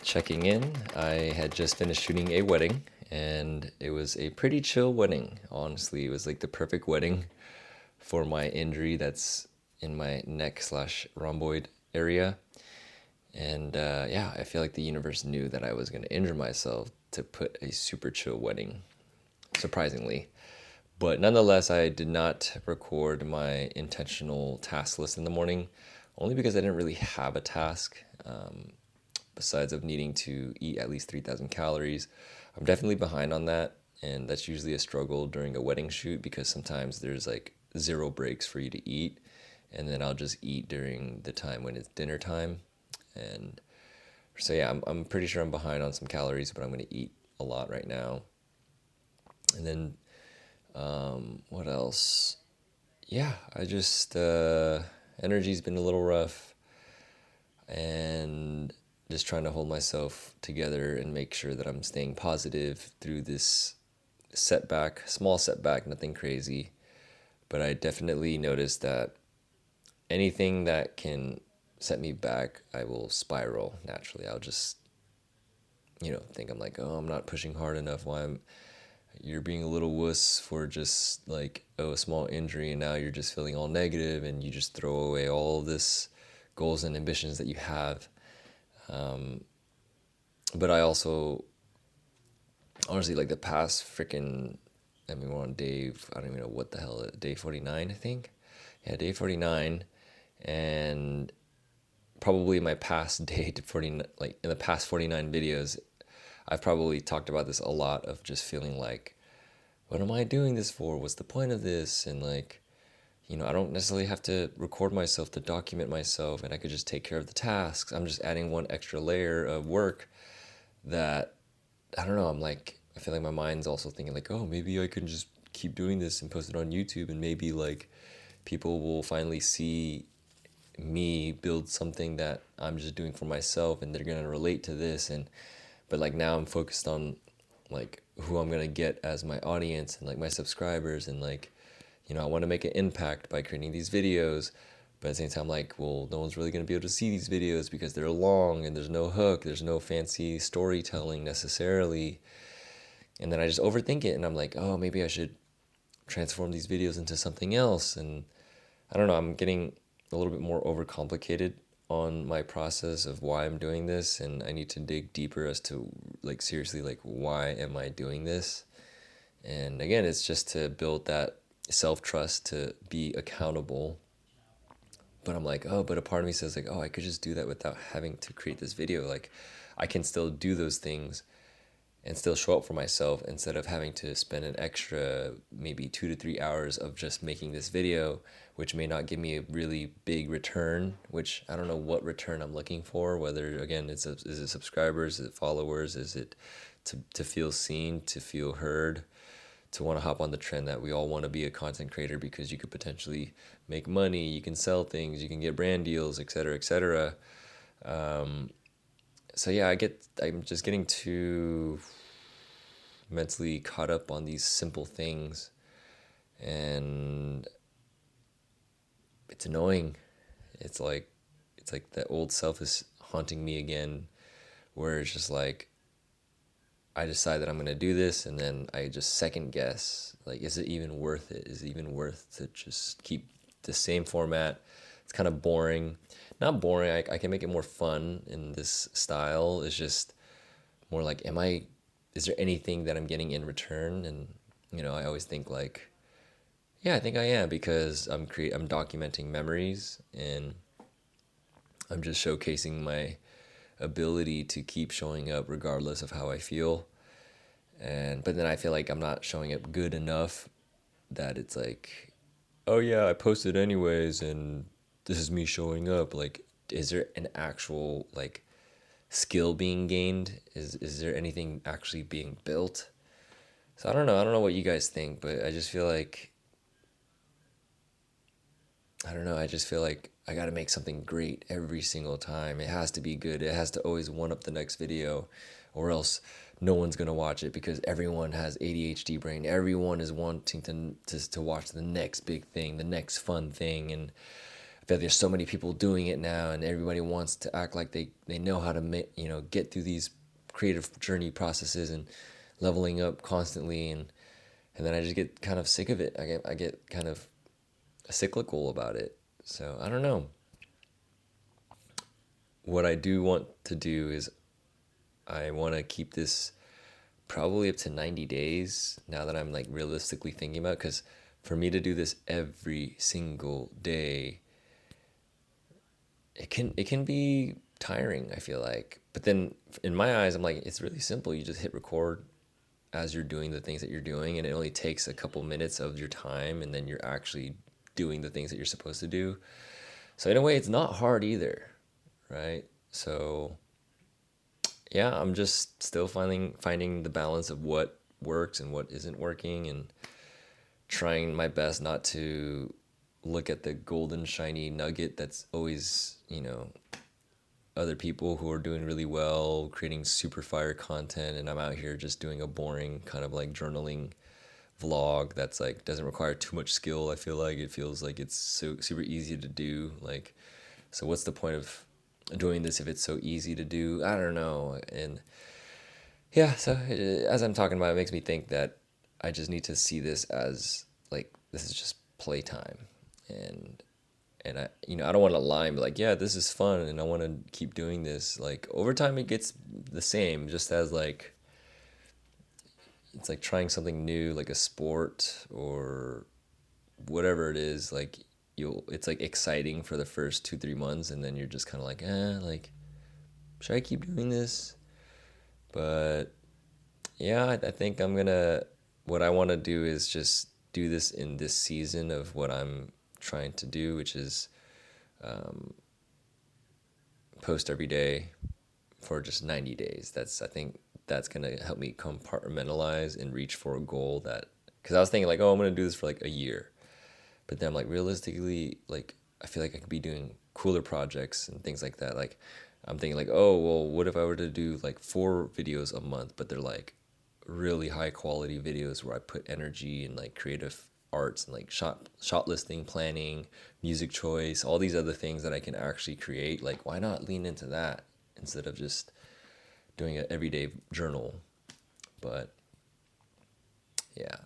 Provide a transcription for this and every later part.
checking in. I had just finished shooting a wedding, and it was a pretty chill wedding. Honestly, it was like the perfect wedding for my injury that's in my neck slash rhomboid area. And yeah, I feel like the universe knew that I was going to injure myself to put a super chill wedding, surprisingly. But nonetheless, I did not record my intentional task list in the morning, only because I didn't really have a task. Besides of needing to eat at least 3,000 calories. I'm definitely behind on that, and that's usually a struggle during a wedding shoot because sometimes there's like zero breaks for you to eat, and then I'll just eat during the time when it's dinner time. And so yeah, I'm pretty sure I'm behind on some calories, but I'm going to eat a lot right now. And then what else? Yeah, I just energy's been a little rough, and just trying to hold myself together and make sure that I'm staying positive through this setback, small setback, nothing crazy. But I definitely noticed that anything that can set me back, I will spiral naturally. I'll just, think I'm like, oh, I'm not pushing hard enough. Why I'm You're being a little wuss for just like, oh, a small injury, and now you're just feeling all negative, and you just throw away all this goals and ambitions that you have. But I also, honestly, like the past freaking, I mean, we're on I don't even know what the hell, day 49, I think. Yeah, day 49. And probably my past day to 49, like in the past 49 videos, I've probably talked about this a lot of just feeling like, what am I doing this for? What's the point of this? And like, I don't necessarily have to record myself to document myself, and I could just take care of the tasks. I'm just adding one extra layer of work that, I don't know, I feel like my mind's also thinking like, oh, maybe I can just keep doing this and post it on YouTube, and maybe like people will finally see me build something that I'm just doing for myself, and they're gonna relate to this. And but like now I'm focused on like who I'm gonna get as my audience and like my subscribers, and like, I want to make an impact by creating these videos. But at the same time, like, well, no one's really going to be able to see these videos because they're long and there's no hook, there's no fancy storytelling necessarily. And then I just overthink it, and I'm like, oh, maybe I should transform these videos into something else. And I don't know, I'm getting a little bit more overcomplicated on my process of why I'm doing this, and I need to dig deeper as to like seriously, like, why am I doing this? And again, it's just to build that self-trust to be accountable. But I'm like, oh, but a part of me says like, oh, I could just do that without having to create this video. Like, I can still do those things and still show up for myself instead of having to spend an extra maybe 2 to 3 hours of just making this video, which may not give me a really big return, which I don't know what return I'm looking for. Whether, again, is it subscribers, is it followers, is it to feel seen, to feel heard, to want to hop on the trend that we all want to be a content creator because you could potentially make money, you can sell things, you can get brand deals, et cetera, et cetera. So yeah, I'm just getting too mentally caught up on these simple things, and it's annoying. It's like that old self is haunting me again, where it's just like I decide that I'm gonna do this, and then I just second guess. Like, is it even worth it? Is it even worth to just keep the same format? It's kind of boring. Not boring. I can make it more fun in this style. It's just more like, is there anything that I'm getting in return? And I always think like, yeah, I think I am, because I'm documenting memories, and I'm just showcasing my ability to keep showing up regardless of how I feel. But then I feel like I'm not showing up good enough, that it's like, oh yeah, I posted anyways, and this is me showing up. Like, is there an actual like skill being gained? Is there anything actually being built? So I don't know what you guys think, but I just feel like, I don't know, I just feel like I got to make something great every single time. It has to be good. It has to always one up the next video, or else no one's going to watch it, because everyone has ADHD brain. Everyone is wanting to watch the next big thing, the next fun thing. And I feel like there's so many people doing it now, and everybody wants to act like they know how to get through these creative journey processes and leveling up constantly, and then I just get kind of sick of it. I get kind of cyclical about it. So I don't know. What I do want to do is I want to keep this probably up to 90 days now that I'm like realistically thinking about, because for me to do this every single day, it can be tiring, I feel like. But then in my eyes, I'm like, it's really simple. You just hit record as you're doing the things that you're doing, and it only takes a couple minutes of your time, and then you're actually doing the things that you're supposed to do. So in a way, it's not hard either, right? So yeah, I'm just still finding the balance of what works and what isn't working, and trying my best not to look at the golden shiny nugget that's always, other people who are doing really well, creating super fire content, and I'm out here just doing a boring kind of like journaling vlog that's like doesn't require too much skill. I feel like it feels like it's so super easy to do. Like, so what's the point of doing this if it's so easy to do? I don't know. And yeah, so as I'm talking about, it makes me think that I just need to see this as like this is just playtime, and I don't want to lie and be like, yeah, this is fun, and I want to keep doing this. Like over time, it gets the same, just as like it's like trying something new, like a sport or whatever it is. Like it's like exciting for the first 2 3 months, and then you're just kind of like, like should I keep doing this? But yeah, I think I'm gonna. What I want to do is just do this in this season of what I'm trying to do, which is post every day for just 90 days. I think that's gonna help me compartmentalize and reach for a goal that. Because I was thinking like, oh, I'm gonna do this for like a year, but then I'm like, realistically, like I feel like I could be doing cooler projects and things like that. Like I'm thinking like, oh well, what if I were to do like 4 videos a month, but they're like really high quality videos where I put energy and like creative arts and like shot listing, planning, music choice, all these other things that I can actually create. Like why not lean into that instead of just doing an everyday journal? But yeah,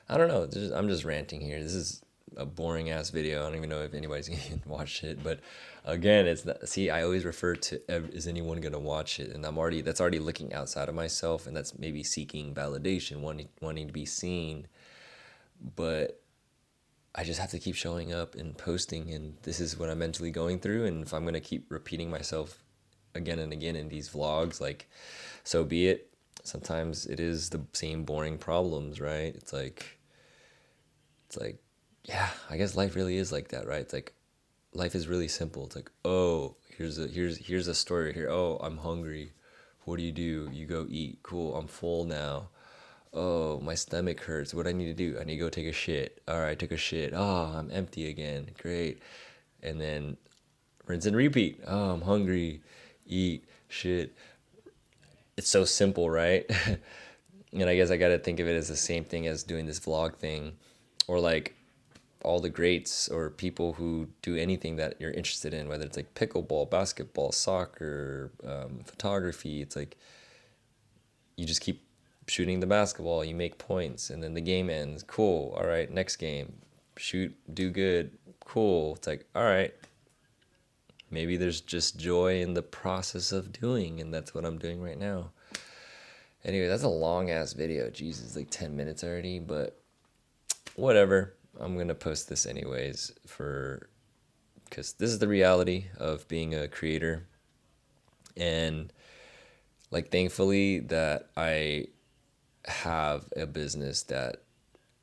I don't know. I'm just ranting here. This is a boring ass video. I don't even know if anybody's gonna watch it. But again, it's not, see, I always refer to is anyone gonna watch it, and that's already looking outside of myself, and that's maybe seeking validation, wanting to be seen. But I just have to keep showing up and posting, and this is what I'm mentally going through. And if I'm gonna keep repeating myself again and again in these vlogs, like, so be it. Sometimes it is the same boring problems, right? It's like, yeah, I guess life really is like that, right? It's like life is really simple. It's like, oh, here's a story here. Oh, I'm hungry. What do? You go eat. Cool, I'm full now. Oh, my stomach hurts. What do I need to do? I need to go take a shit. All right, took a shit. Oh, I'm empty again. Great. And then rinse and repeat. Oh, I'm hungry. Eat, shit. It's so simple, right? And I guess I got to think of it as the same thing as doing this vlog thing, or like all the greats or people who do anything that you're interested in, whether it's like pickleball, basketball, soccer, photography. It's like you just keep shooting the basketball, you make points, and then the game ends. Cool. All right, next game. Shoot, do good. Cool. It's like, all right, maybe there's just joy in the process of doing, and that's what I'm doing right now. Anyway, that's a long ass video. Jesus, like 10 minutes already, but whatever. I'm going to post this anyways because this is the reality of being a creator. And like thankfully that I have a business that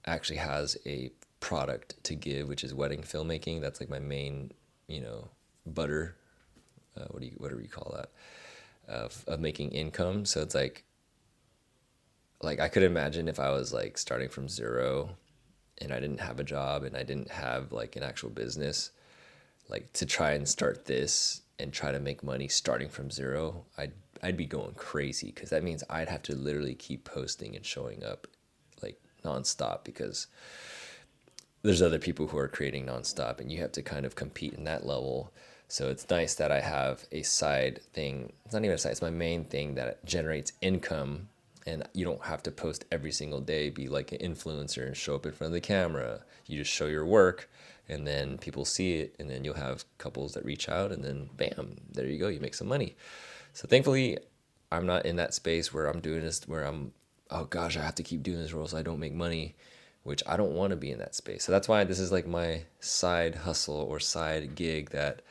actually has a product to give, which is wedding filmmaking. That's like my main, butter. What do we call that? Of making income. So it's like I could imagine if I was like starting from zero and I didn't have a job and I didn't have like an actual business, like to try and start this and try to make money starting from zero, I'd be going crazy, because that means I'd have to literally keep posting and showing up like nonstop, because there's other people who are creating nonstop, and you have to kind of compete in that level. So it's nice that I have a side thing. It's not even a side, it's my main thing that generates income. And you don't have to post every single day, be like an influencer and show up in front of the camera. You just show your work, and then people see it, and then you'll have couples that reach out, and then bam, there you go, you make some money. So thankfully, I'm not in that space where I'm doing this, where I'm, oh gosh, I have to keep doing this role so I don't make money, which I don't want to be in that space. So that's why this is like my side hustle or side gig, that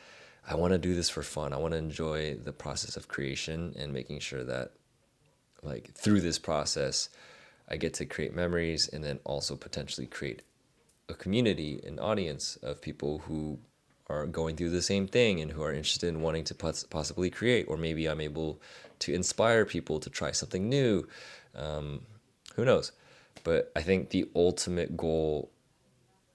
I want to do this for fun. I want to enjoy the process of creation and making sure that, like, through this process, I get to create memories and then also potentially create a community, an audience of people who are going through the same thing and who are interested in wanting to possibly create, or maybe I'm able to inspire people to try something new. Who knows? But I think the ultimate goal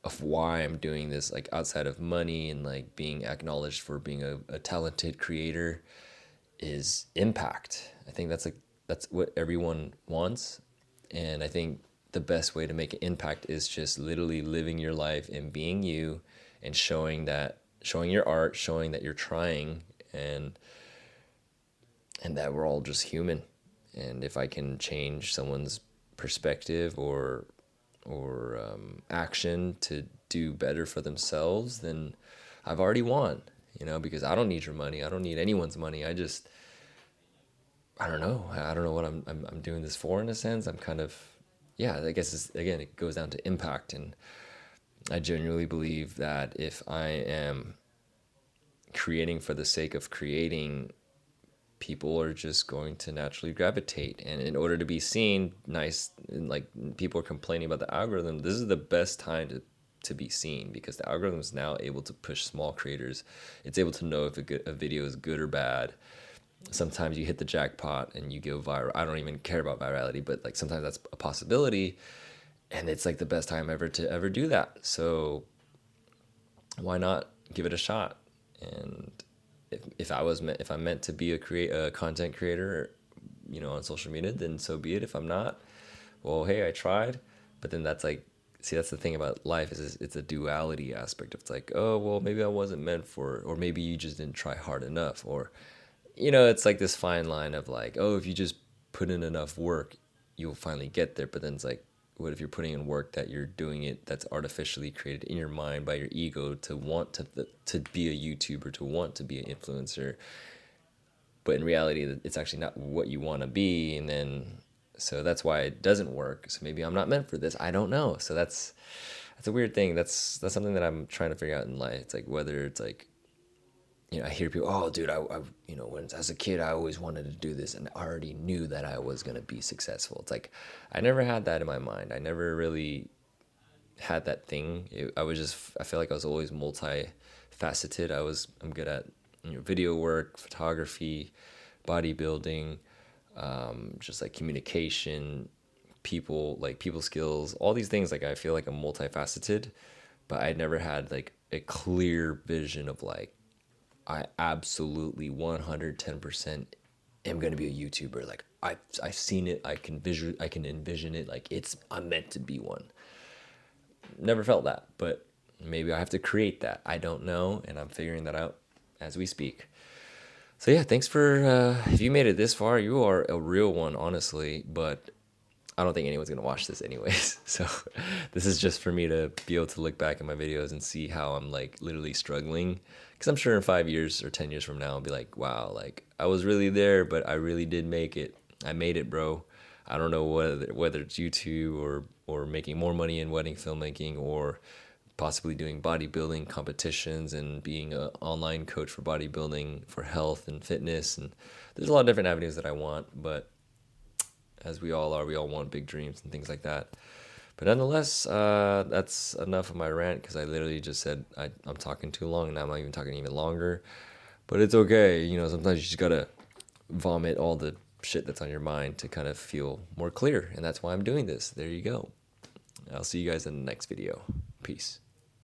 of why I'm doing this, like outside of money and like being acknowledged for being a talented creator, is impact. I think that's what everyone wants. And I think the best way to make an impact is just literally living your life and being you, and showing your art, showing that you're trying, and that we're all just human. And if I can change someone's perspective or action to do better for themselves, then I've already won. Because I don't need your money. I don't need anyone's money. I don't know. I don't know what I'm doing this for, in a sense. I'm kind of, yeah, I guess again, it goes down to impact. And I genuinely believe that if I am creating for the sake of creating, people are just going to naturally gravitate. And in order to be seen, nice, and like people are complaining about the algorithm, this is the best time to be seen, because the algorithm is now able to push small creators. It's able to know if a video is good or bad. Sometimes you hit the jackpot and you go viral. I don't even care about virality, but like sometimes that's a possibility, and it's like the best time ever to ever do that. So why not give it a shot? And if I'm meant to be a content creator, on social media, then so be it. If I'm not, well, hey, I tried. But then that's like, see, that's the thing about life, is it's a duality aspect. It's like, oh well, maybe I wasn't meant for it, or maybe you just didn't try hard enough, or it's like this fine line of like, oh, if you just put in enough work, you'll finally get there. But then it's like, what if you're putting in work that you're doing it, that's artificially created in your mind by your ego to want to be a YouTuber, to want to be an influencer, but in reality, it's actually not what you want to be. And then, so that's why it doesn't work. So maybe I'm not meant for this. I don't know. So that's a weird thing. That's something that I'm trying to figure out in life. It's like, whether it's like, I hear people, oh, dude, when as a kid, I always wanted to do this, and I already knew that I was gonna be successful. It's like, I never had that in my mind. I never really had that thing. I feel like I was always multifaceted. I'm good at video work, photography, bodybuilding, just like communication, people skills, all these things. Like, I feel like I'm multifaceted, but I never had like a clear vision of like, I absolutely 110% am going to be a YouTuber. Like, I've seen it. I can envision it. Like, I'm meant to be one. Never felt that, but maybe I have to create that. I don't know, and I'm figuring that out as we speak. So yeah, thanks for if you made it this far, you are a real one, honestly. But I don't think anyone's gonna watch this anyways. So this is just for me to be able to look back at my videos and see how I'm like literally struggling. Because I'm sure in 5 years or 10 years from now, I'll be like, wow, like I was really there, but I really did make it. I made it, bro. I don't know whether it's YouTube or making more money in wedding filmmaking, or possibly doing bodybuilding competitions and being an online coach for bodybuilding, for health and fitness. And there's a lot of different avenues that I want, but as we all are, we all want big dreams and things like that. But nonetheless, that's enough of my rant, because I literally just said I'm talking too long, and now I'm not even talking even longer. But it's okay. Sometimes you just gotta vomit all the shit that's on your mind to kind of feel more clear. And that's why I'm doing this. There you go. I'll see you guys in the next video. Peace.